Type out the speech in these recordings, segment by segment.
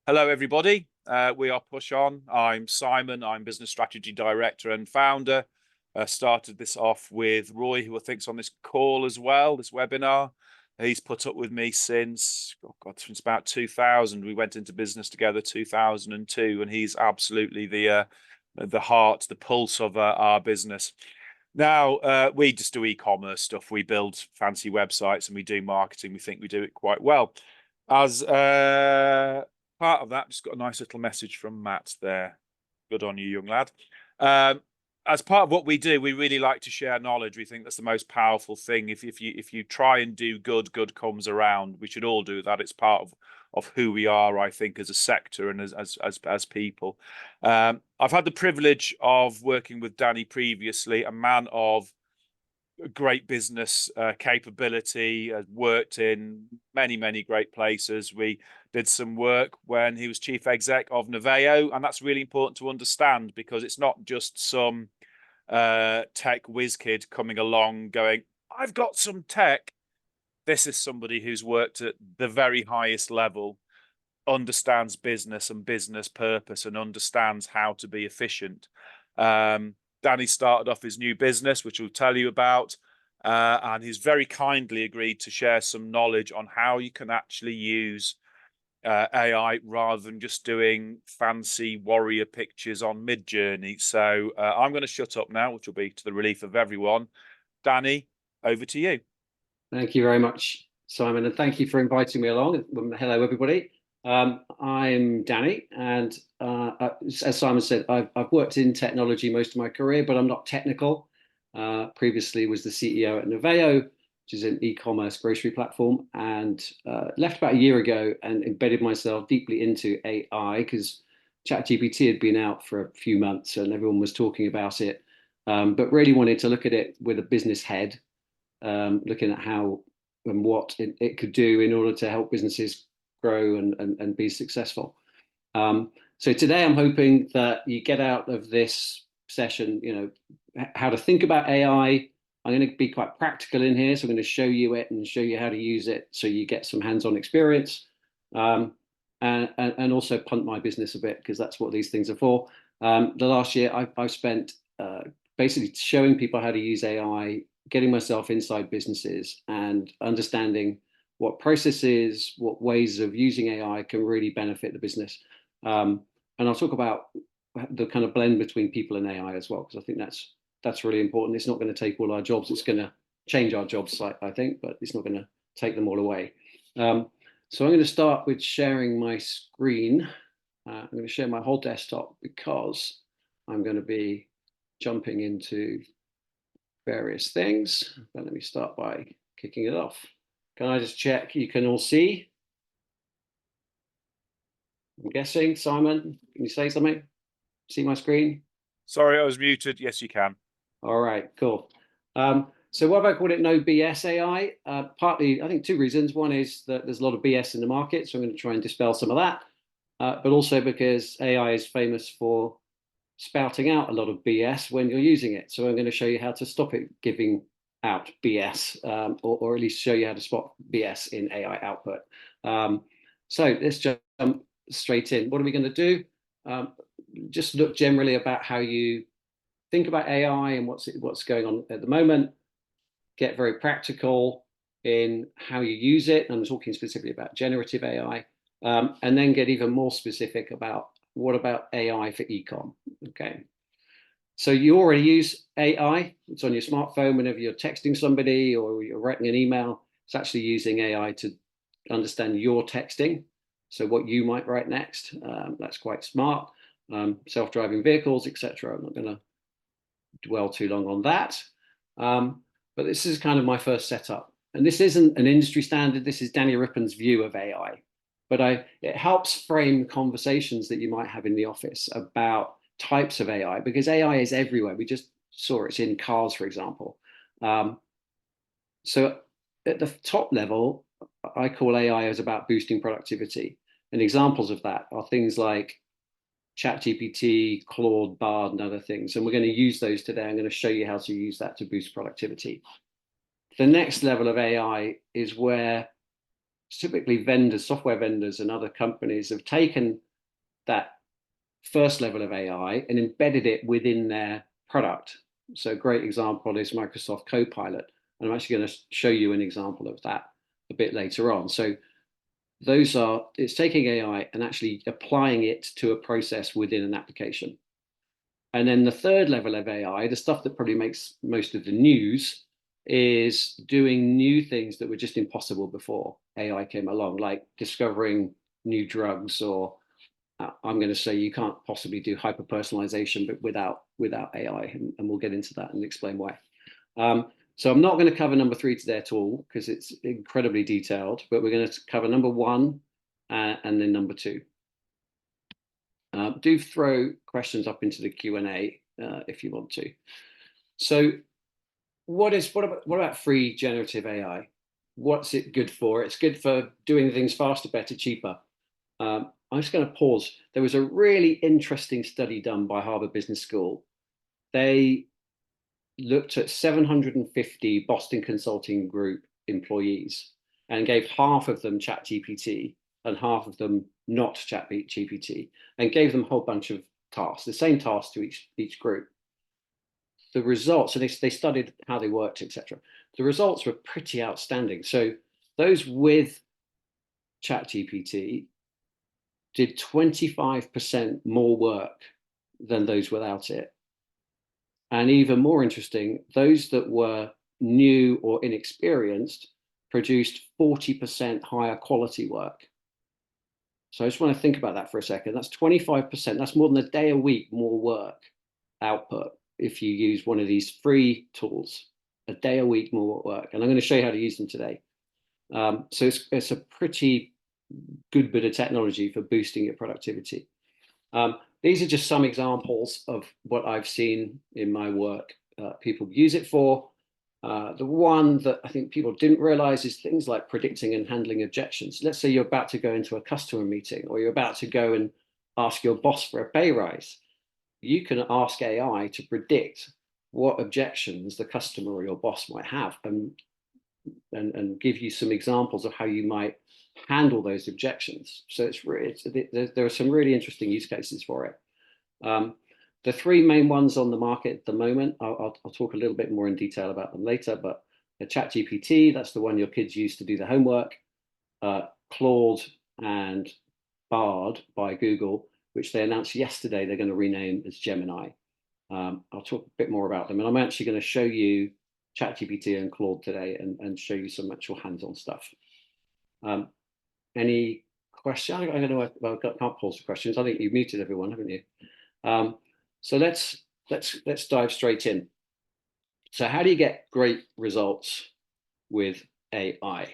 Hello, everybody. We are PushON. I'm Simon. I'm Business Strategy Director and Founder. Started this off with Roy, who I think's on this call as well, this webinar. He's put up with me since, since about 2000. We went into business together 2002, and he's absolutely the heart, the pulse of our business. Now, we just do e-commerce stuff. We build fancy websites and we do marketing. We think we do it quite well. As part of that, just got a nice little message from Matt there. Good on you, young lad. As part of what we do, we really like to share knowledge. We think that's the most powerful thing. If you try and do good, good comes around. We should all do that. It's part of who we are, I think, as a sector and as people. I've had the privilege of working with Danny previously, a man of great business capability, has worked in many great places. We did some work when he was chief exec of Neveo, and that's really important to understand because it's not just some tech whiz kid coming along going, I've got some tech. This is somebody who's worked at the very highest level, understands business and business purpose, and understands how to be efficient. Danny started off his new business, which we'll tell you about, and he's very kindly agreed to share some knowledge on how you can actually use AI rather than just doing fancy warrior pictures on Midjourney. So I'm going to shut up now, which will be to the relief of everyone. Danny, over to you. Thank you very much, Simon, and thank you for inviting me along. Hello, everybody. I'm Danny, and as Simon said, I've worked in technology most of my career, but I'm not technical. Previously was the CEO at Neveo, which is an e-commerce grocery platform, and left about a year ago and embedded myself deeply into AI because ChatGPT had been out for a few months and everyone was talking about it, but really wanted to look at it with a business head, looking at how and what it could do in order to help businesses grow and be successful. So today I'm hoping that you get out of this session, how to think about AI. I'm going to be quite practical in here, so I'm going to show you it and show you how to use it so you get some hands-on experience, and also punt my business a bit because that's what these things are for. The last year I've spent basically showing people how to use AI, getting myself inside businesses and understanding what processes, what ways of using AI can really benefit the business. And I'll talk about the kind of blend between people and AI as well, because I think that's really important. It's not going to take all our jobs. It's going to change our jobs, I think, but it's not going to take them all away. So I'm going to start with sharing my screen. I'm going to share my whole desktop because I'm going to be jumping into various things. But let me start by kicking it off. Can I just check you can all see? I'm guessing, Simon, can you say something? See my screen? Sorry, I was muted. Yes, you can. All right, cool. So why have I called it No BS AI? Partly, I think two reasons. One is that there's a lot of BS in the market, so I'm going to try and dispel some of that. But also because AI is famous for spouting out a lot of BS when you're using it. So I'm going to show you how to stop it giving out BS, or at least show you how to spot BS in AI output. So let's jump straight in. What are we going to do? Just look generally about how you think about AI and what's going on at the moment. Get very practical in how you use it. I'm talking specifically about generative AI, and then get even more specific about what about AI for e-com. Okay. So you already use AI. It's on your smartphone whenever you're texting somebody or you're writing an email. It's actually using AI to understand your texting. So what you might write next, that's quite smart. Self-driving vehicles, etc. I'm not going to dwell too long on that. But this is kind of my first setup. And this isn't an industry standard. This is Danny Rippon's view of AI. But it helps frame conversations that you might have in the office about types of AI, because AI is everywhere. We just saw it's in cars, for example. So at the top level, I call AI as about boosting productivity. And examples of that are things like ChatGPT, Claude, Bard, and other things. And we're going to use those today. I'm going to show you how to use that to boost productivity. The next level of AI is where typically vendors, software vendors and other companies have taken that first level of AI and embedded it within their product. So a great example is Microsoft Copilot. And I'm actually going to show you an example of that a bit later on. So it's taking AI and actually applying it to a process within an application. And then the third level of AI, the stuff that probably makes most of the news, is doing new things that were just impossible before AI came along, like discovering new drugs, or I'm going to say you can't possibly do hyper personalization, but without AI, and we'll get into that and explain why. So I'm not going to cover number 3 today at all because it's incredibly detailed, but we're going to cover number 1 and then number 2. Do throw questions up into the Q&A if you want to. So what about free generative AI? What's it good for? It's good for doing things faster, better, cheaper. I'm just going to pause. There was a really interesting study done by Harvard Business School. They looked at 750 Boston Consulting Group employees and gave half of them ChatGPT and half of them not ChatGPT, and gave them a whole bunch of tasks, the same tasks to each group. The results, so they studied how they worked, etc. The results were pretty outstanding. So those with ChatGPT did 25% more work than those without it. And even more interesting, those that were new or inexperienced produced 40% higher quality work. So I just want to think about that for a second. That's 25%. That's more than a day a week more work output if you use one of these free tools. A day a week more work. And I'm going to show you how to use them today. So it's a pretty good bit of technology for boosting your productivity. These are just some examples of what I've seen in my work people use it for. The one that I think people didn't realize is things like predicting and handling objections. Let's say you're about to go into a customer meeting, or you're about to go and ask your boss for a pay rise. You can ask AI to predict what objections the customer or your boss might have, and give you some examples of how you might handle those objections. So there are some really interesting use cases for it. The 3 main ones on the market at the moment, I'll talk a little bit more in detail about them later, but the ChatGPT, that's the one your kids use to do the homework. Claude and Bard by Google, which they announced yesterday they're going to rename as Gemini. I'll talk a bit more about them, and I'm actually going to show you ChatGPT and Claude today and show you some actual hands-on stuff. Any questions? I don't know. Well, I can't pause the questions. I think you've muted everyone, haven't you? So let's dive straight in. So how do you get great results with AI?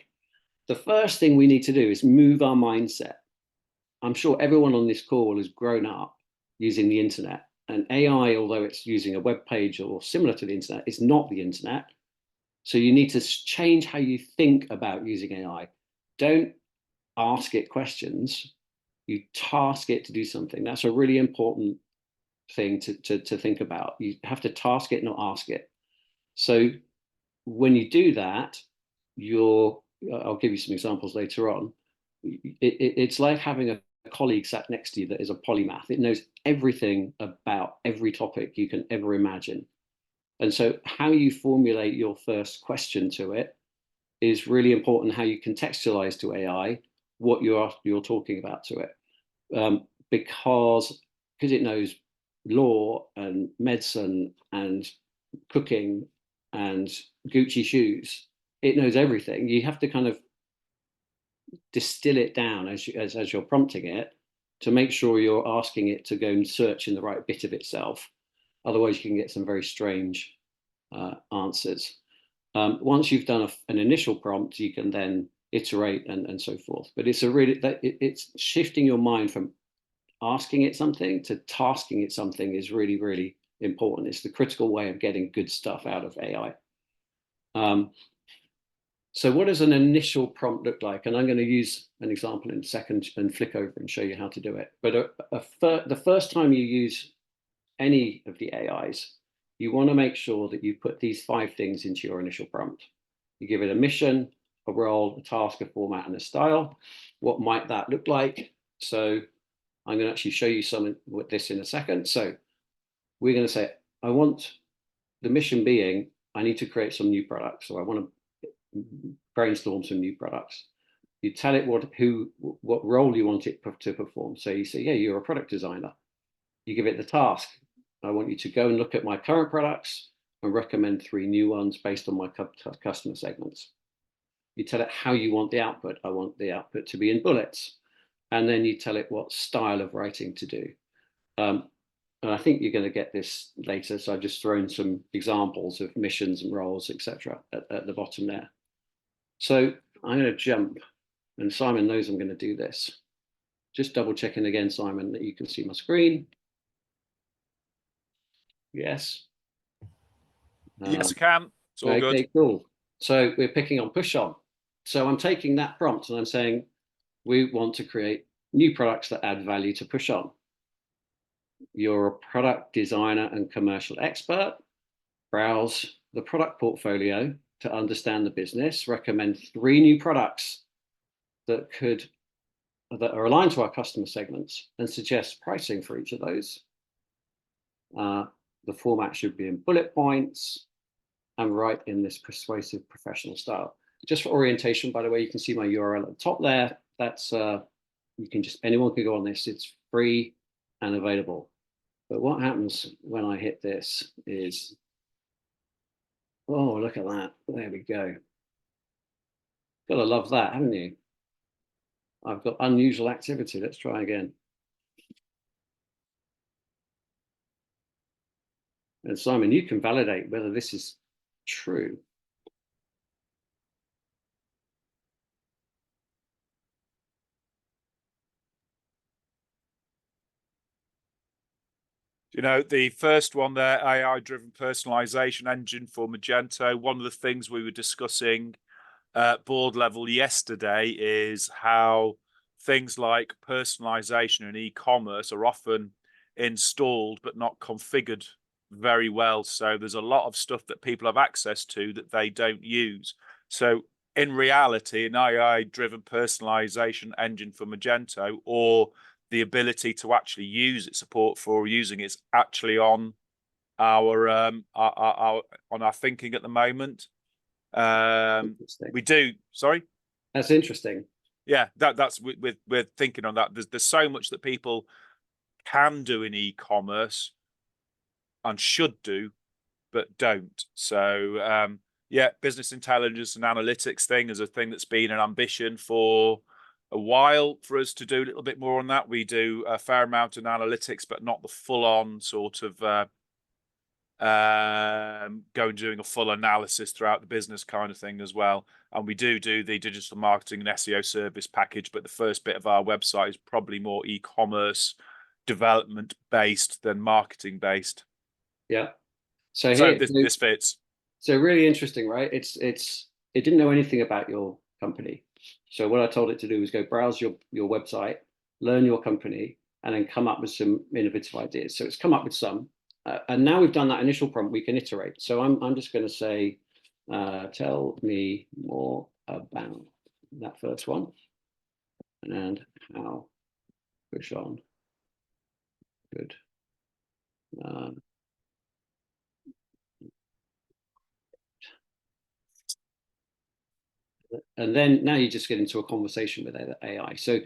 The first thing we need to do is move our mindset. I'm sure everyone on this call has grown up using the internet, and AI, although it's using a web page or similar to the internet, it's not the internet. So you need to change how you think about using AI. Don't ask it questions, you task it to do something. That's a really important thing to think about. You have to task it, not ask it. So when you do that, I'll give you some examples later on. It's like having a colleague sat next to you that is a polymath. It knows everything about every topic you can ever imagine. And so how you formulate your first question to it is really important. How you contextualize to AI what you're talking about to it, because it knows law and medicine and cooking and Gucci shoes. It knows everything. You have to kind of distill it down as you're prompting it to make sure you're asking it to go and search in the right bit of itself. Otherwise, you can get some very strange answers. Once you've done an initial prompt, you can then iterate and so forth. But it's shifting your mind from asking it something to tasking it something is really, really important. It's the critical way of getting good stuff out of AI. So what does an initial prompt look like? And I'm going to use an example in a second and flick over and show you how to do it. But the first time you use any of the AIs, you want to make sure that you put these 5 things into your initial prompt. You give it a mission, a role, a task, a format, and a style. What might that look like? So I'm going to actually show you some with this in a second. So we're going to say, I want the mission being, I need to create some new products. So I want to brainstorm some new products. You tell it what role you want it to perform. So you say, yeah, you're a product designer. You give it the task. I want you to go and look at my current products and recommend 3 new ones based on my customer segments. You tell it how you want the output. I want the output to be in bullets. And then you tell it what style of writing to do. And I think you're going to get this later. So I've just thrown some examples of missions and roles, etc. At the bottom there. So I'm going to jump, and Simon knows I'm going to do this. Just double checking again, Simon, that you can see my screen. Yes. Yes, I can. It's all good. Okay, cool. So we're picking on PushON. So I'm taking that prompt and I'm saying, we want to create new products that add value to PushON. You're a product designer and commercial expert. Browse the product portfolio to understand the business. Recommend 3 new products that are aligned to our customer segments, and suggest pricing for each of those. The format should be in bullet points and write in this persuasive professional style. Just for orientation, by the way, you can see my URL at the top there. That's anyone can go on this. It's free and available. But what happens when I hit this is, oh, look at that. There we go. Gotta love that, haven't you? I've got unusual activity. Let's try again. And Simon, you can validate whether this is true. You know, the first one there, AI-driven personalization engine for Magento. One of the things we were discussing at board level yesterday is how things like personalization and e-commerce are often installed but not configured very well. So there's a lot of stuff that people have access to that they don't use. So in reality, an AI-driven personalization engine for Magento, or the ability to actually use its support for using it's actually on our on our thinking at the moment. We do. Sorry. That's interesting. Yeah, that's we're thinking on that. There's so much that people can do in e-commerce and should do, but don't. So yeah, business intelligence and analytics thing is a thing that's been an ambition for a while for us to do a little bit more on that. We do a fair amount in analytics, but not the full-on sort of doing a full analysis throughout the business kind of thing as well. And we do the digital marketing and SEO service package, but the first bit of our website is probably more e-commerce development based than marketing based. Yeah. So this fits. So really interesting, right? It didn't know anything about your company. So what I told it to do was go browse your website, learn your company, and then come up with some innovative ideas. So it's come up with some. And now we've done that initial prompt, we can iterate. So I'm just going to say, tell me more about that first one and how PushON could and then now you just get into a conversation with AI. So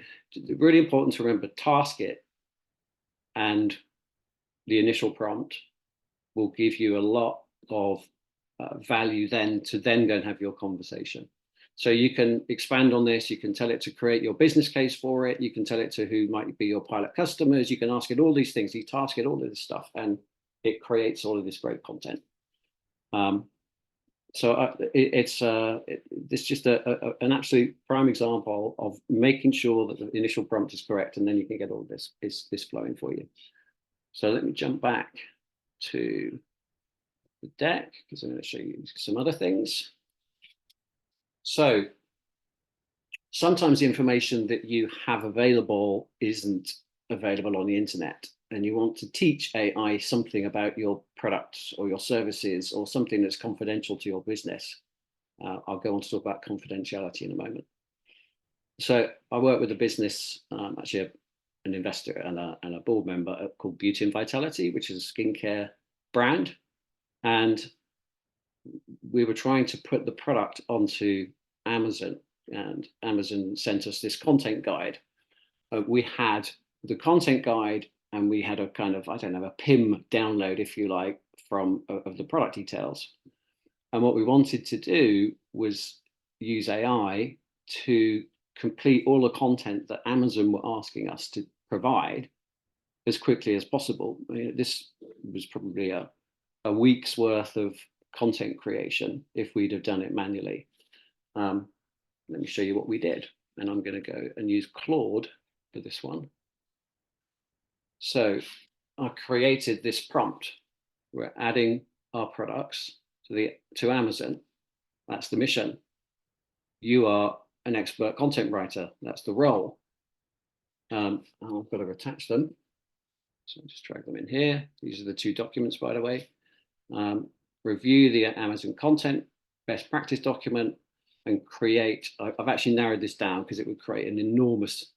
really important to remember, task it, and the initial prompt will give you a lot of value then to then go and have your conversation. So you can expand on this. You can tell it to create your business case for it. You can tell it to who might be your pilot customers. You can ask it all these things. You task it all of this stuff, and it creates all of this great content. So it's just an absolute prime example of making sure that the initial prompt is correct, and then you can get all of this flowing for you. So let me jump back to the deck because I'm going to show you some other things. So sometimes the information that you have available isn't available on the internet, and you want to teach AI something about your products or your services or something that's confidential to your business. I'll go on to talk about confidentiality in a moment. So I work with a business, actually an investor and a board member called Beauty and Vitality, which is a skincare brand. And we were trying to put the product onto Amazon, and Amazon sent us this content guide. We had the content guide, and we had a kind of, I don't know, a PIM download, if you like, of the product details. And what we wanted to do was use AI to complete all the content that Amazon were asking us to provide as quickly as possible. I mean, this was probably a week's worth of content creation if we'd have done it manually. Let me show you what we did. And I'm going to go and use Claude for this one. So I created this prompt. We're adding our products to Amazon. That's the mission. You are an expert content writer. That's the role. I've got to attach them. So I'll just drag them in here. These are the two documents, by the way. Review the Amazon content, best practice document, and create. I've actually narrowed this down because it would create an enormous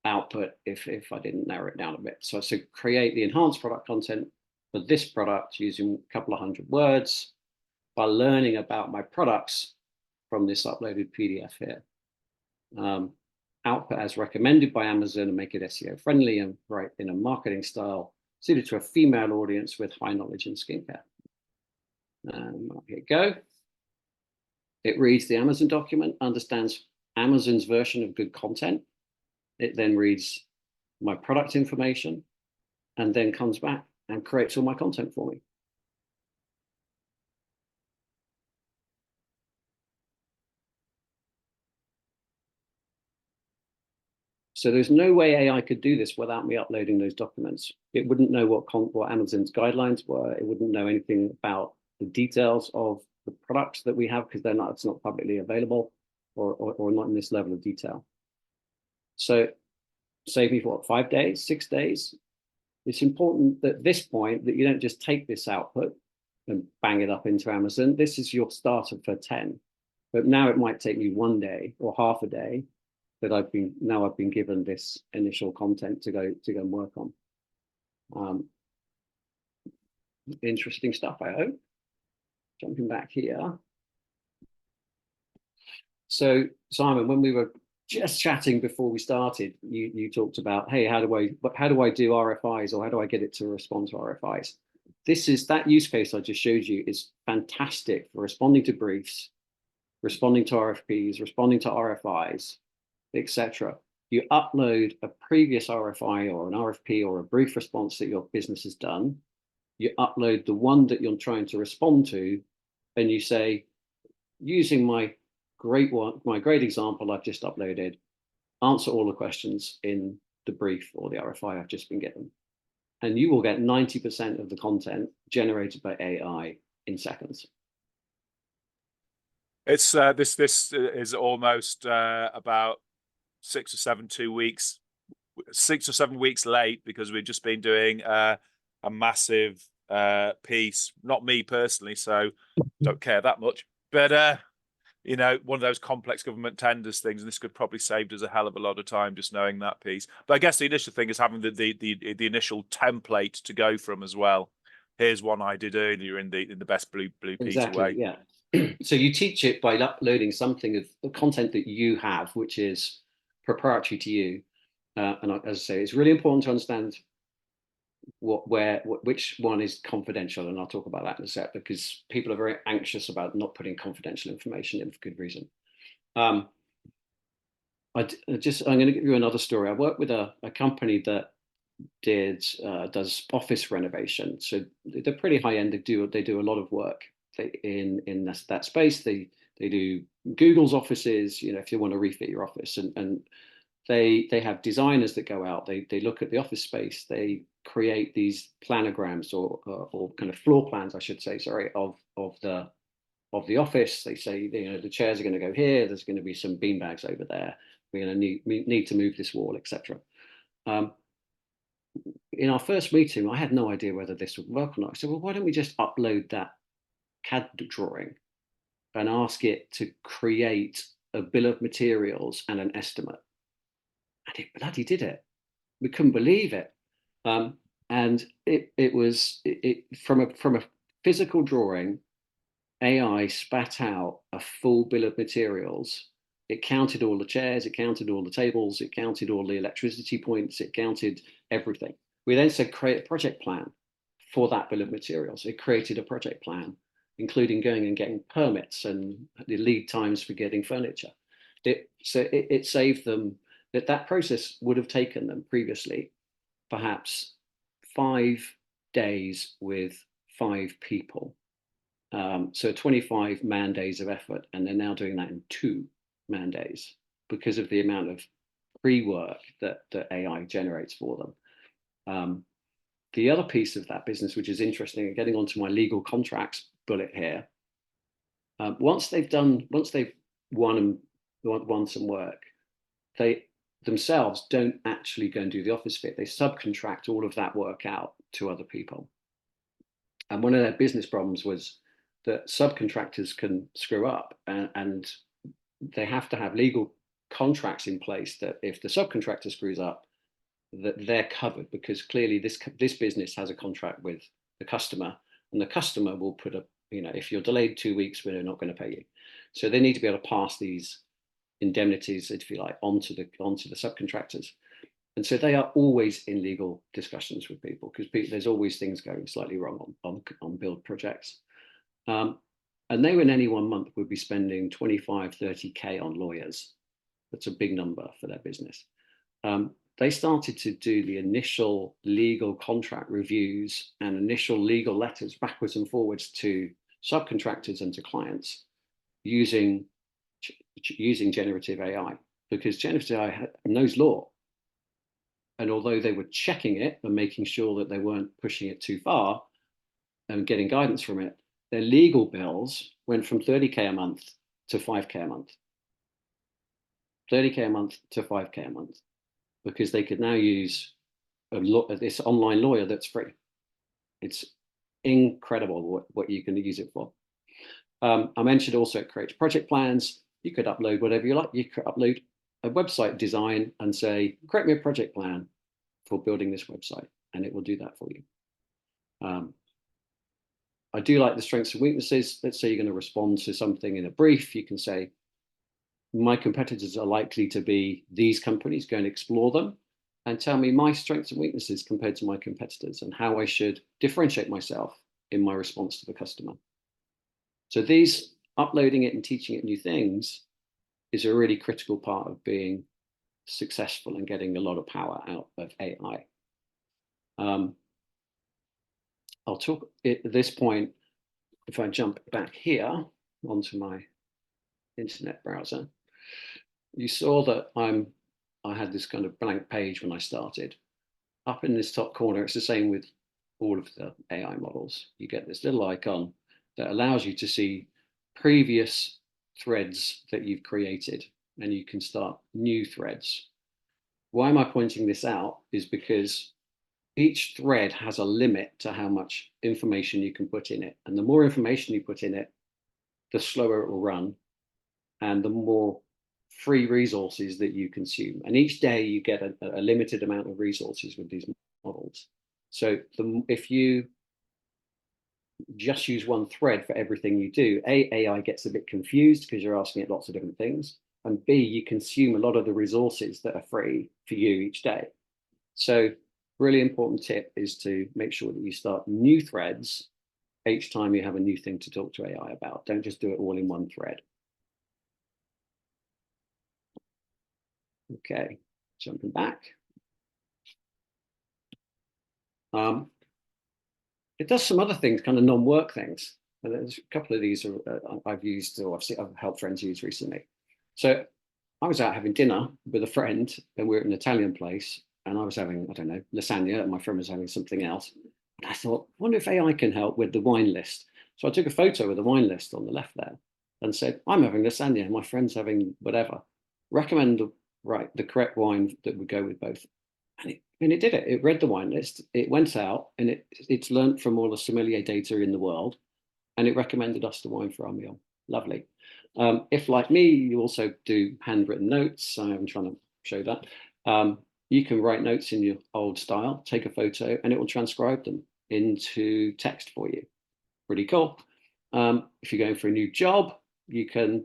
output if I didn't narrow it down a bit. So create the enhanced product content for this product using a couple of hundred words by learning about my products from this uploaded PDF here. Output as recommended by Amazon, and make it SEO friendly and write in a marketing style suited to a female audience with high knowledge in skincare. Here you go. It reads the Amazon document, understands Amazon's version of good content. It then reads my product information and then comes back and creates all my content for me. So there's no way AI could do this without me uploading those documents. It wouldn't know what Amazon's guidelines were. It wouldn't know anything about the details of the products that we have because it's not publicly available or not in this level of detail. So save me for what, 5 days, 6 days? It's important at this point that you don't just take this output and bang it up into Amazon. This is your starter for 10. But now it might take me 1 day or half a day that I've been given this initial content to go and work on. Interesting stuff, I hope. Jumping back here. So Simon, when we were just chatting before we started, you talked about, hey, how do I do RFIs, or how do I get it to respond to RFIs? That use case I just showed you is fantastic for responding to briefs, responding to RFPs, responding to RFIs, etc. You upload a previous RFI or an RFP or a brief response that your business has done. You upload the one that you're trying to respond to, and you say, using my great example I've just uploaded, answer all the questions in the brief or the RFI I've just been given. And you will get 90% of the content generated by AI in seconds. It's this is almost about 6 or 7 weeks late, because we've just been doing a massive piece. Not me personally, so don't care that much. But you know, one of those complex government tenders things, and this could probably saved us a hell of a lot of time just knowing that piece. But I guess the initial thing is having the initial template to go from as well. Here's one I did earlier in the best blue Peter way. Yeah. So you teach it by uploading something of the content that you have, which is proprietary to you. And as I say, it's really important to understand which one is confidential, and I'll talk about that in a sec, because people are very anxious about not putting confidential information in for good reason. I'm going to give you another story. I work with a company that does office renovation. So they're pretty high end. They do a lot of work in that space. They do Google's offices, you know, if you want to refit your office, and they have designers that go out, they look at the office space, they create these planograms or kind of floor plans, I should say, sorry, of the office. They say, you know, the chairs are going to go here, there's going to be some beanbags over there, we're going to need to move this wall, etc. In our first meeting, I had no idea whether this would work or not. I said, well, why don't we just upload that CAD drawing and ask it to create a bill of materials and an estimate. And it bloody did it. We couldn't believe it. And it was from a physical drawing, AI spat out a full bill of materials. It counted all the chairs, it counted all the tables, it counted all the electricity points, it counted everything. We then said, create a project plan for that bill of materials. It created a project plan, including going and getting permits and the lead times for getting furniture. It saved them, that process would have taken them previously perhaps 5 days with 5 people. So 25 man days of effort, and they're now doing that in 2 man days because of the amount of pre-work that AI generates for them. The other piece of that business, which is interesting, and getting onto my legal contracts bullet here, once they've won some work, they themselves don't actually go and do the office fit. They subcontract all of that work out to other people. And one of their business problems was that subcontractors can screw up, and they have to have legal contracts in place that if the subcontractor screws up, that they're covered, because clearly this business has a contract with the customer, and the customer will put a, if you're delayed 2 weeks, we're not going to pay you. So they need to be able to pass these indemnities, if you like, onto the subcontractors. And so they are always in legal discussions with people, because there's always things going slightly wrong on build projects. And they, in any one month, would be spending 25, 30K on lawyers. That's a big number for their business. They started to do the initial legal contract reviews and initial legal letters backwards and forwards to subcontractors and to clients using generative AI, because generative AI knows law. And although they were checking it and making sure that they weren't pushing it too far and getting guidance from it, their legal bills went from 30K a month to 5K a month. 30K a month to 5K a month, because they could now use this online lawyer that's free. It's incredible what you can use it for. I mentioned also it creates project plans. You could upload whatever you like. You could upload a website design and say, create me a project plan for building this website, and it will do that for you. I do like the strengths and weaknesses. Let's say you're going to respond to something in a brief. You can say, my competitors are likely to be these companies, go and explore them and tell me my strengths and weaknesses compared to my competitors and how I should differentiate myself in my response to the customer. So these uploading it and teaching it new things is a really critical part of being successful and getting a lot of power out of AI. I'll talk at this point, if I jump back here onto my internet browser, you saw that I had this kind of blank page when I started. Up in this top corner, it's the same with all of the AI models. You get this little icon that allows you to see previous threads that you've created, and you can start new threads. Why am I pointing this out is because each thread has a limit to how much information you can put in it. And the more information you put in it, the slower it will run and the more free resources that you consume. And each day you get a limited amount of resources with these models. So if you just use one thread for everything you do, AI gets a bit confused because you're asking it lots of different things. And B, you consume a lot of the resources that are free for you each day. So really important tip is to make sure that you start new threads each time you have a new thing to talk to AI about. Don't just do it all in one thread. Okay, jumping back. It does some other things, kind of non-work things. And there's a couple of these I've used, or I've helped friends use recently. So I was out having dinner with a friend, and we're at an Italian place, and I was having, I don't know, lasagna, and my friend was having something else. And I thought, I wonder if AI can help with the wine list. So I took a photo of the wine list on the left there and said, I'm having lasagna, and my friend's having whatever. Recommend the correct wine that would go with both. And it did it. It read the wine list. It went out and it's learned from all the sommelier data in the world, and it recommended us the wine for our meal. Lovely. If, like me, you also do handwritten notes, I'm trying to show that. You can write notes in your old style, take a photo, and it will transcribe them into text for you. Pretty cool. If you're going for a new job, you can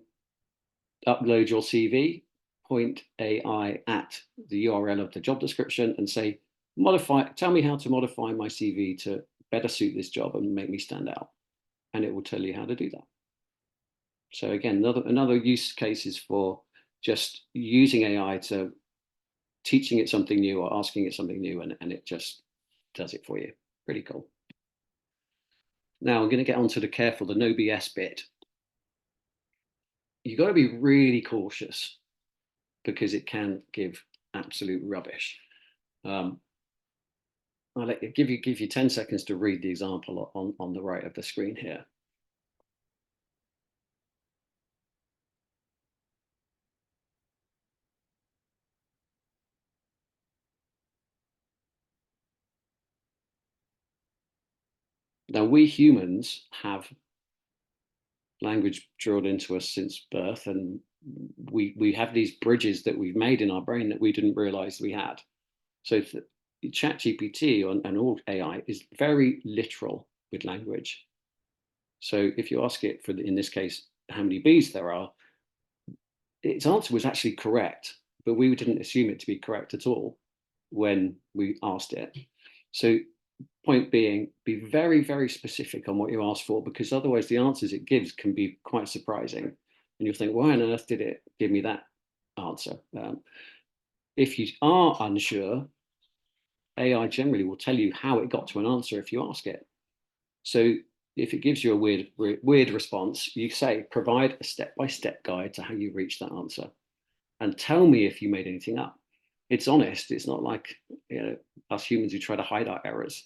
upload your CV, point AI at the URL of the job description and say, tell me how to modify my CV to better suit this job and make me stand out. And it will tell you how to do that. So again, another use case is for just using AI to teaching it something new or asking it something new, and it just does it for you. Pretty cool. Now I'm going to get on to the no BS bit. You've got to be really cautious because it can give absolute rubbish. I'll give you 10 seconds to read the example on the right of the screen here. Now, we humans have language drilled into us since birth, and we have these bridges that we've made in our brain that we didn't realize we had. So ChatGPT and all AI is very literal with language. So if you ask it in this case, how many bees there are, its answer was actually correct, but we didn't assume it to be correct at all when we asked it. So point being, be very, very specific on what you ask for, because otherwise the answers it gives can be quite surprising. And you'll think, why on earth did it give me that answer? If you are unsure, AI generally will tell you how it got to an answer if you ask it. So if it gives you a weird response, you say, provide a step-by-step guide to how you reach that answer. And tell me if you made anything up. It's honest. It's not like us humans who try to hide our errors.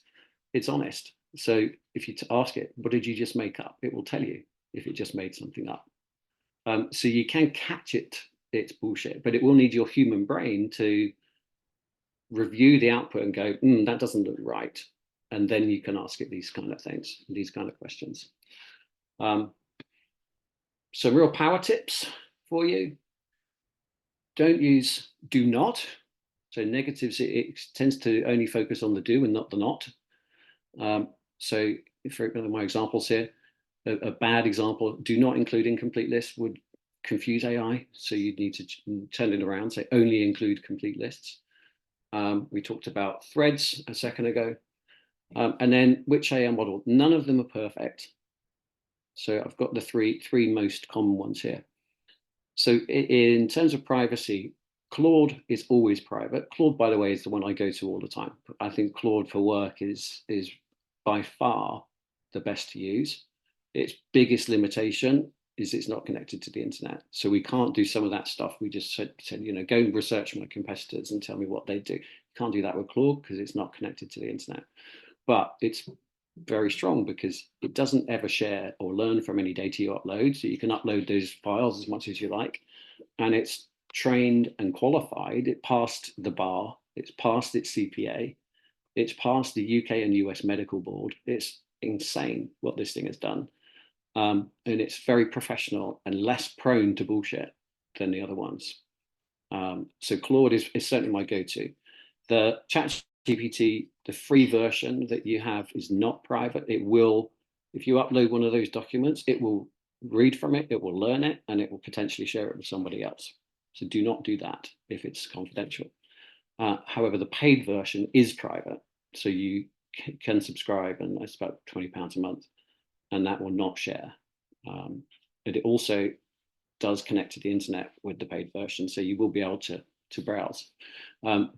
It's honest. So if you ask it, what did you just make up? It will tell you if it just made something up. So you can catch it's bullshit, but it will need your human brain to review the output and go, that doesn't look right. And then you can ask it these kind of things, these kind of questions. Some real power tips for you. Don't use do not. So negatives, it tends to only focus on the do and not the not. So for my examples here, a bad example, do not include incomplete lists would confuse AI. So you'd need to turn it around, say only include complete lists. We talked about threads a second ago. And then which AI model? None of them are perfect. So I've got the three most common ones here. So in terms of privacy, Claude is always private. Claude, by the way, is the one I go to all the time. I think Claude for work is by far the best to use. Its biggest limitation is it's not connected to the internet. So we can't do some of that stuff. We just said go research my competitors and tell me what they do. You can't do that with Claude because it's not connected to the internet. But it's very strong because it doesn't ever share or learn from any data you upload. So you can upload those files as much as you like. And it's trained and qualified. It passed the bar. It's passed its CPA. It's passed the UK and US medical board. It's insane what this thing has done. And it's very professional and less prone to bullshit than the other ones. So Claude is certainly my go-to. The ChatGPT, the free version that you have is not private. It will, if you upload one of those documents, it will read from it, it will learn it, and it will potentially share it with somebody else. So do not do that if it's confidential. However, the paid version is private. So you can subscribe, and it's about £20 a month, and that will not share. But it also does connect to the internet with the paid version, so you will be able to browse.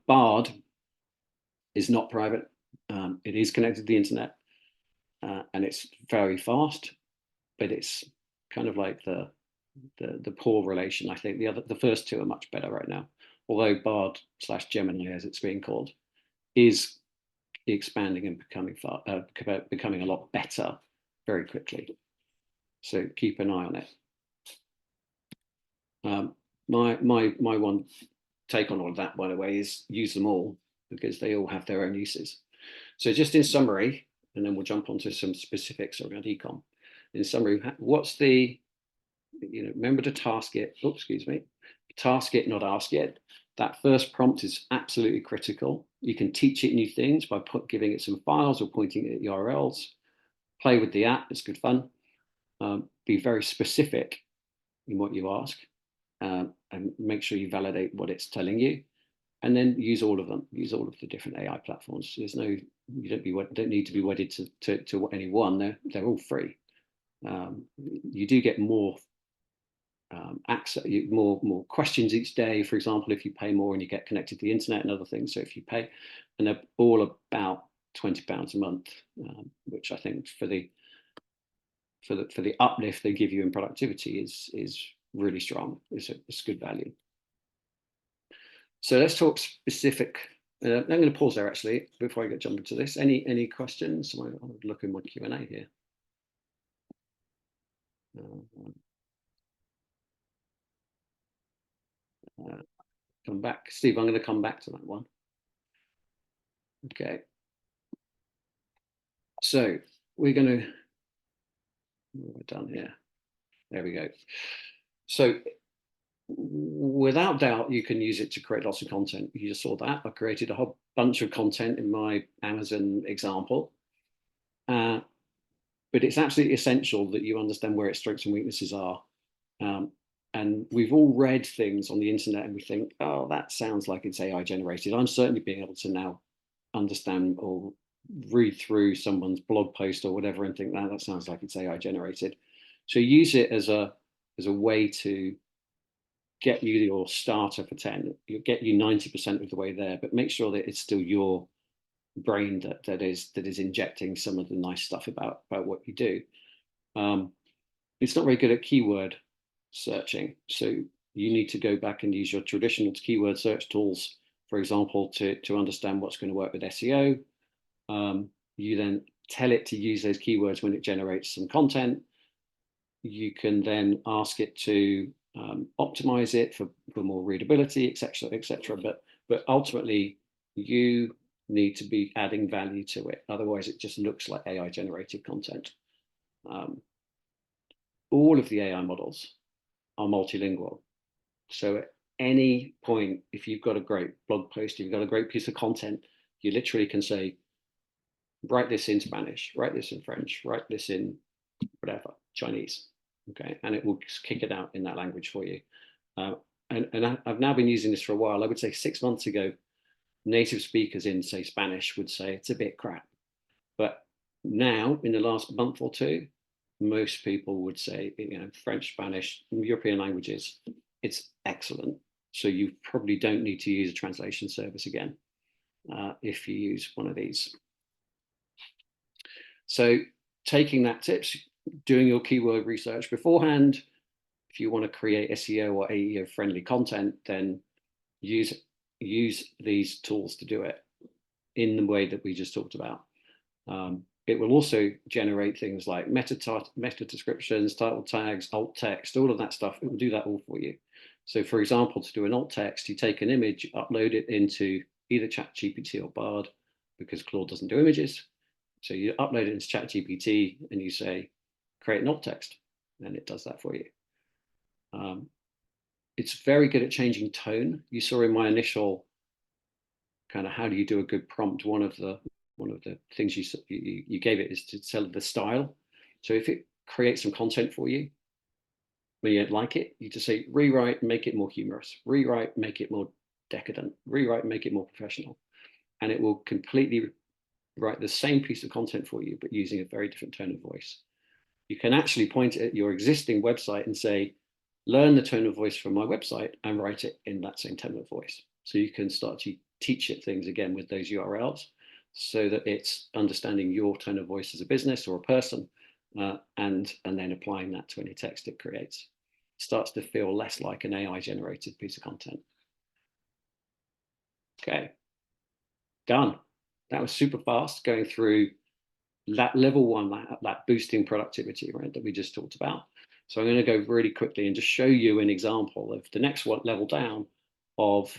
Bard is not private. It is connected to the internet, and it's very fast, but it's kind of like the poor relation. I think the first two are much better right now, although Bard / Gemini, as it's being called, is expanding and becoming a lot better very quickly. So keep an eye on it. My one take on all of that, by the way, is use them all because they all have their own uses. So just in summary, and then we'll jump onto some specifics around ecom. In summary, what's the remember to task it. Oops, excuse me. Task it, not ask it. That first prompt is absolutely critical. You can teach it new things by giving it some files or pointing it at URLs. Play with the app, it's good fun. Be very specific in what you ask, and make sure you validate what it's telling you. And then use all of them. Use all of the different AI platforms. There's no, you don't need to be wedded to any one. They're all free. You do get more access, more questions each day. For example, if you pay more and you get connected to the internet and other things. So if you pay, and they're all about £20 a month, which I think for the uplift they give you in productivity is really strong. It's good value. So let's talk specific. I'm going to pause there actually before I jump into this. Any questions? I'll look in my Q&A here. Come back, Steve. I'm going to come back to that one. Okay. So we're going to. What have I done here? There we go. So without doubt, you can use it to create lots of content. You just saw that. I created a whole bunch of content in my Amazon example. But it's absolutely essential that you understand where its strengths and weaknesses are. And we've all read things on the internet and we think, oh, that sounds like it's AI generated. I'm certainly being able to now understand or read through someone's blog post or whatever and think that sounds like it's AI generated. So use it as a way to get you your starter for 10. You'll get you 90% of the way there, but make sure that it's still your brain that is injecting some of the nice stuff about what you do. It's not very good at keyword searching, so you need to go back and use your traditional keyword search tools, for example, to understand what's going to work with SEO. You then tell it to use those keywords when it generates some content. You can then ask it to optimize it for more readability, etc., etc. But ultimately, you need to be adding value to it. Otherwise, it just looks like AI generated content. All of the AI models are multilingual. So at any point, if you've got a great blog post, you've got a great piece of content, you literally can say, write this in Spanish, write this in French, write this in whatever, Chinese. Okay, and it will kick it out in that language for you. And I've now been using this for a while. I would say 6 months ago, native speakers in, say, Spanish would say it's a bit crap. But now, in the last month or two, most people would say, French, Spanish, European languages, it's excellent. So you probably don't need to use a translation service again if you use one of these. So taking that tips, doing your keyword research beforehand. If you want to create SEO or AEO friendly content, then use these tools to do it in the way that we just talked about. It will also generate things like meta descriptions, title tags, alt text, all of that stuff. It will do that all for you. So for example, to do an alt text, you take an image, upload it into either ChatGPT or Bard, because Claude doesn't do images. So you upload it into ChatGPT and you say, create an alt text, and it does that for you. It's very good at changing tone. You saw in my initial kind of how do you do a good prompt, one of the things you gave it is to tell the style. So if it creates some content for you, when you don't like it, you just say rewrite, make it more humorous, rewrite, make it more decadent, rewrite, make it more professional, and it will completely write the same piece of content for you, but using a very different tone of voice. You can actually point at your existing website and say, learn the tone of voice from my website and write it in that same tone of voice. So you can start to teach it things again with those URLs so that it's understanding your tone of voice as a business or a person, and then applying that to any text it creates. It starts to feel less like an AI generated piece of content. Okay, done. That was super fast going through that level one, that boosting productivity, right, that we just talked about. So I'm going to go really quickly and just show you an example of the next one level down of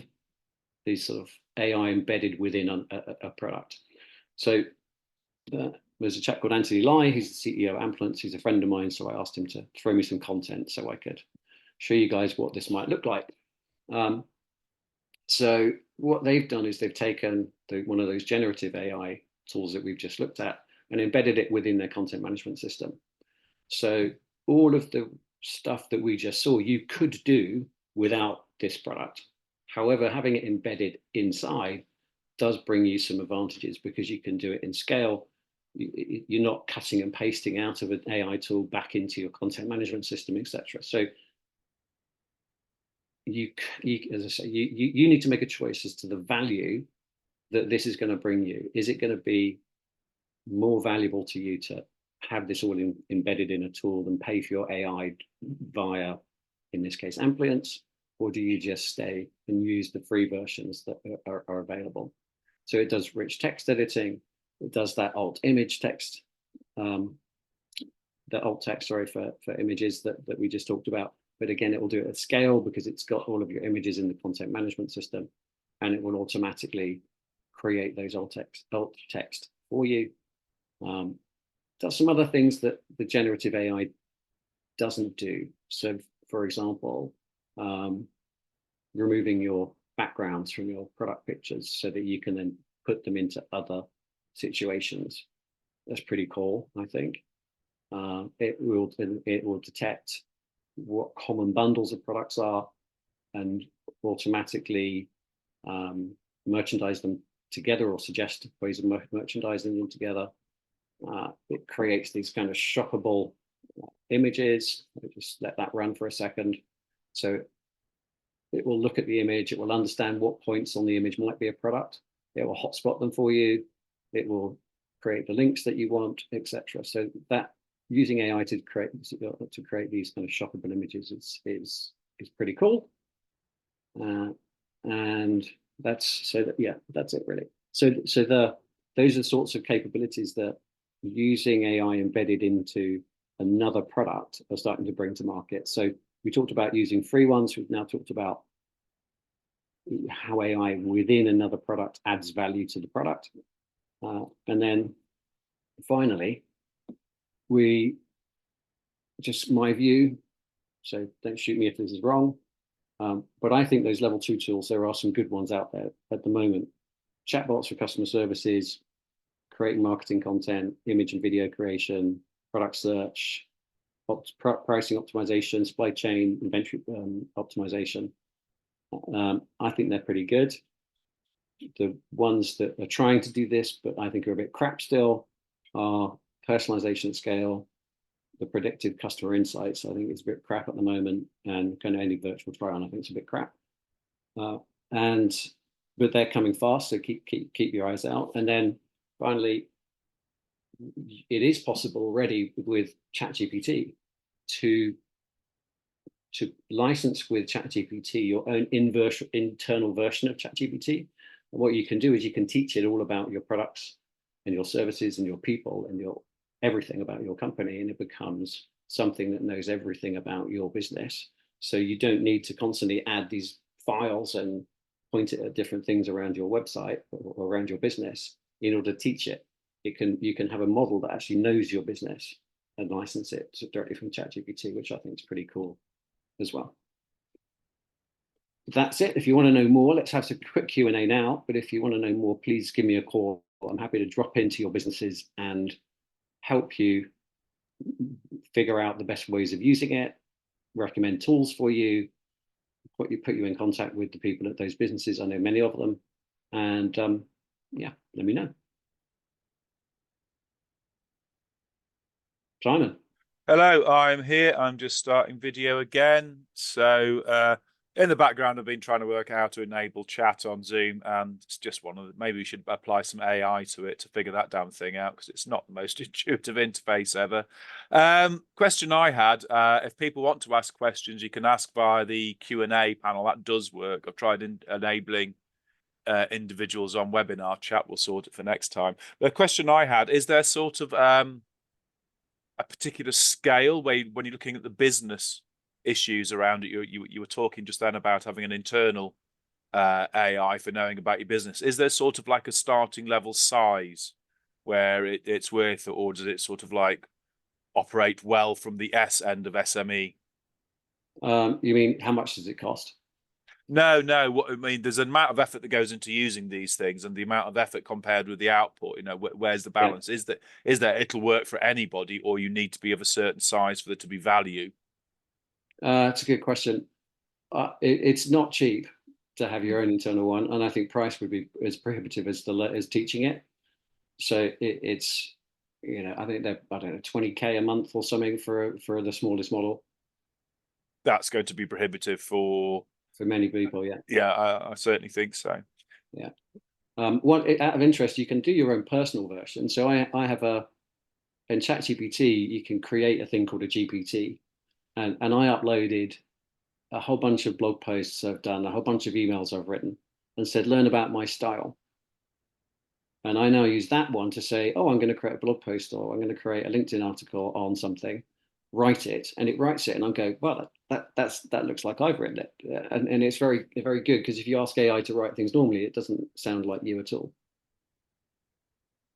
these sort of AI embedded within a product. So there's a chap called Anthony Lai, who's the CEO of Amplance. He's a friend of mine, so I asked him to throw me some content so I could show you guys what this might look like. So what they've done is they've taken one of those generative AI tools that we've just looked at and embedded it within their content management system. So all of the stuff that we just saw, you could do without this product. However, having it embedded inside does bring you some advantages because you can do it in scale. You're not cutting and pasting out of an AI tool back into your content management system, etc. So you, as I say, you need to make a choice as to the value that this is going to bring you. Is it going to be more valuable to you to have this all embedded in a tool than pay for your AI via, in this case, Ampliance, or do you just stay and use the free versions that are available? So it does rich text editing. It does that alt image text, the alt text, sorry, for images that we just talked about. But again, it will do it at scale because it's got all of your images in the content management system, and it will automatically create those alt text for you. Does some other things that the generative AI doesn't do. So, for example, removing your backgrounds from your product pictures so that you can then put them into other situations. That's pretty cool, I think. It will detect what common bundles of products are and automatically merchandise them together or suggest ways of merchandising them together. It creates these kind of shoppable images. I'll just let that run for a second. So it will look at the image, it will understand what points on the image might be a product, it will hotspot them for you, it will create the links that you want, etc. So that using AI to create these kind of shoppable images is pretty cool. And that's that's it really. So those are the sorts of capabilities that using AI embedded into another product are starting to bring to market. So we talked about using free ones. We've now talked about how AI within another product adds value to the product. And then finally, my view, so don't shoot me if this is wrong, but I think those level 2 tools, there are some good ones out there at the moment. Chatbots for customer services, creating marketing content, image and video creation, product search, pricing optimization, supply chain, inventory optimization. I think they're pretty good. The ones that are trying to do this, but I think are a bit crap still, are personalization at scale, the predictive customer insights. I think it's a bit crap at the moment, and kind of any virtual try-on, I think it's a bit crap. But they're coming fast, so keep your eyes out. And then finally, it is possible already with ChatGPT to license with ChatGPT your own internal version of ChatGPT. And what you can do is you can teach it all about your products and your services and your people and your everything about your company, and it becomes something that knows everything about your business. So you don't need to constantly add these files and point it at different things around your website or around your business in order to teach it. You can have a model that actually knows your business and license it directly from ChatGPT, which I think is pretty cool as well. That's it. If you want to know more, let's have some quick Q&A now. But if you want to know more, please give me a call. I'm happy to drop into your businesses and help you figure out the best ways of using it, recommend tools for you, put you in contact with the people at those businesses. I know many of them. And yeah, let me know. Simon. Hello, I'm here. I'm just starting video again. So in the background, I've been trying to work out how to enable chat on Zoom, and it's just one of the, maybe we should apply some AI to it to figure that damn thing out, because it's not the most intuitive interface ever. Question I had, if people want to ask questions, you can ask via the Q&A panel. That does work. I've tried enabling individuals on webinar chat. We'll sort it for next time. The question I had, is there sort of a particular scale where when you're looking at the business issues around it, you were talking just then about having an internal AI for knowing about your business. Is there sort of like a starting level size where it's worth it, or does it sort of like operate well from the S end of SME? You mean how much does it cost? No, no. What I mean, there's an amount of effort that goes into using these things, and the amount of effort compared with the output. You know, where's the Yeah, balance? Is that it'll work for anybody, or you need to be of a certain size for there to be value? it's a good question. It's not cheap to have your Mm. own internal one, and I think price would be as prohibitive as as teaching it. So it's I think they're, I don't know, 20K a month or something for the smallest model That's going to be prohibitive for. for many people. Yeah, Yeah, I certainly think so. yeah. One out of interest, you can do your own personal version. So I have a in ChatGPT, you can create a thing called a GPT, and I uploaded a whole bunch of blog posts I've done, a whole bunch of emails I've written, and said, learn about my style. And I now use that one to say, oh, I'm going to create a blog post or I'm going to create a LinkedIn article on something, write it, and it writes it. And I go, well, that looks like I've written it. And it's very good, because if you ask AI to write things normally, it doesn't sound like you at all.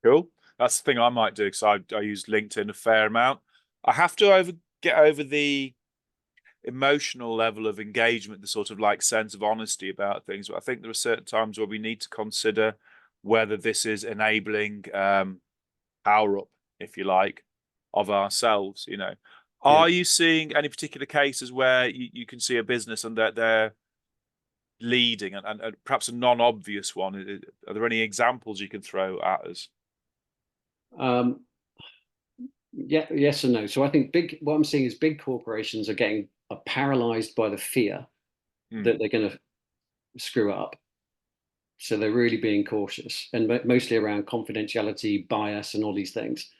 Cool. That's the thing I might do, because I use LinkedIn a fair amount. I have to get over the emotional level of engagement, the sort of like sense of honesty about things. But I think there are certain times where we need to consider whether this is enabling power up, if you like, of ourselves. You know, Yeah. are you seeing any particular cases where you can see a business and that they're leading, and perhaps a non-obvious one? Are there any examples you can throw at us? Um, yeah, yes and no. So I think what I'm seeing is big corporations are paralyzed by the fear Hmm. that they're going to screw up. So they're really being cautious, and mostly around confidentiality, bias, and all these things.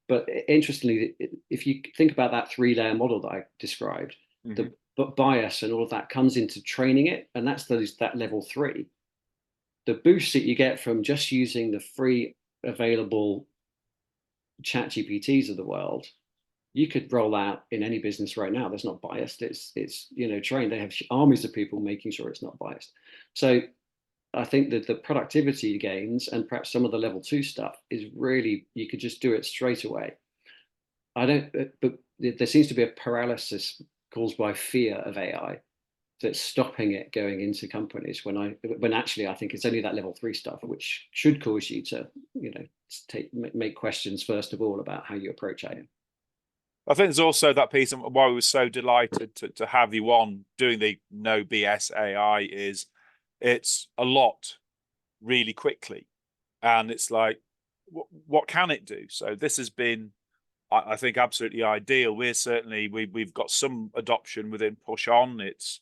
But interestingly, if you think about that three-layer model that I described, Hmm. the but bias and all of that comes into training it, and that's that level 3. The boost that you get from just using the free available chat GPTs of the world, you could roll out in any business right now that's not biased. It's trained. They have armies of people making sure it's not biased. So I think that the productivity gains and perhaps some of the level 2 stuff is really, you could just do it straight away. I don't, but there seems to be a paralysis caused by fear of AI that's stopping it going into companies, when actually I think it's only that level 3 stuff which should cause you to, make questions first of all about how you approach AI. I think there's also that piece, and why we were so delighted to have you on doing the No BS AI is it's a lot really quickly, and it's like, what can it do? So this has been, I think, absolutely ideal. We've got some adoption within PushON. It's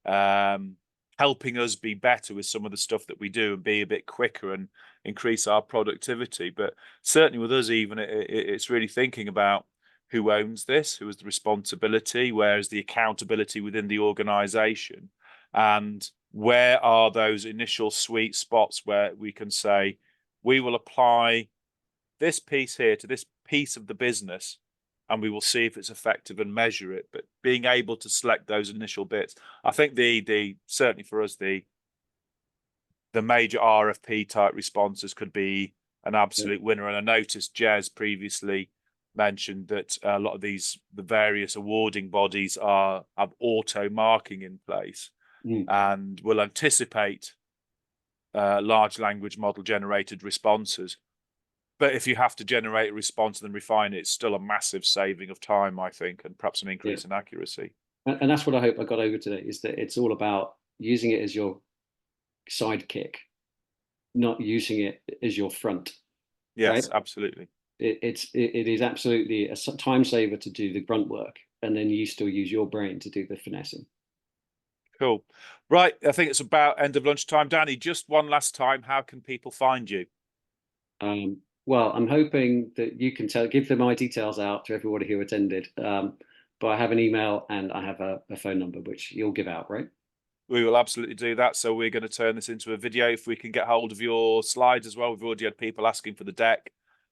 um, helping us be better with some of the stuff that we do and be a bit quicker and increase our productivity. But certainly with us, even it's really thinking about who owns this, who has the responsibility, where is the accountability within the organization, and where are those initial sweet spots where we can say, we will apply this piece here to this piece of the business, and we will see if it's effective and measure it. But being able to select those initial bits, I think the certainly for us, the major RFP type responses could be an Yeah. absolute winner. And I noticed Jez previously mentioned that a lot of the various awarding bodies have auto marking in place Mm. and will anticipate large language model generated responses. But if you have to generate a response and then refine it, it's still a massive saving of time, I think, and perhaps an Yeah. increase in accuracy. And that's what I hope I got over today, is that it's all about using it as your sidekick, not using it as your front, right? Yes, absolutely. It is absolutely a time saver to do the grunt work, and then you still use your brain to do the finessing. Cool. Right. I think it's about end of lunchtime. Danny, just one last time, how can people find you? Well, I'm hoping that you can give them my details out to everybody who attended. But I have an email and I have a phone number, which you'll give out, right? We will absolutely do that. So we're going to turn this into a video. If we can get hold of your slides as well, we've already had people asking for the deck.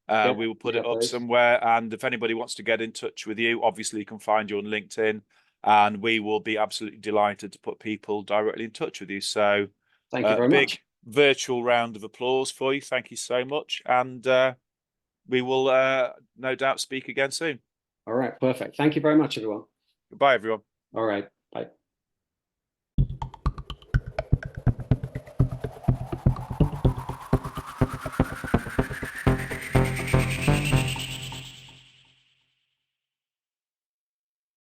Yeah, We will put we it have up those. somewhere. And if anybody wants to get in touch with you, obviously you can find you on LinkedIn, and we will be absolutely delighted to put people directly in touch with you. So Thank you very big much. virtual round of applause for you. Thank you so much. And we will no doubt speak again soon. All right, perfect. Thank you very much, everyone. Goodbye, everyone. All right.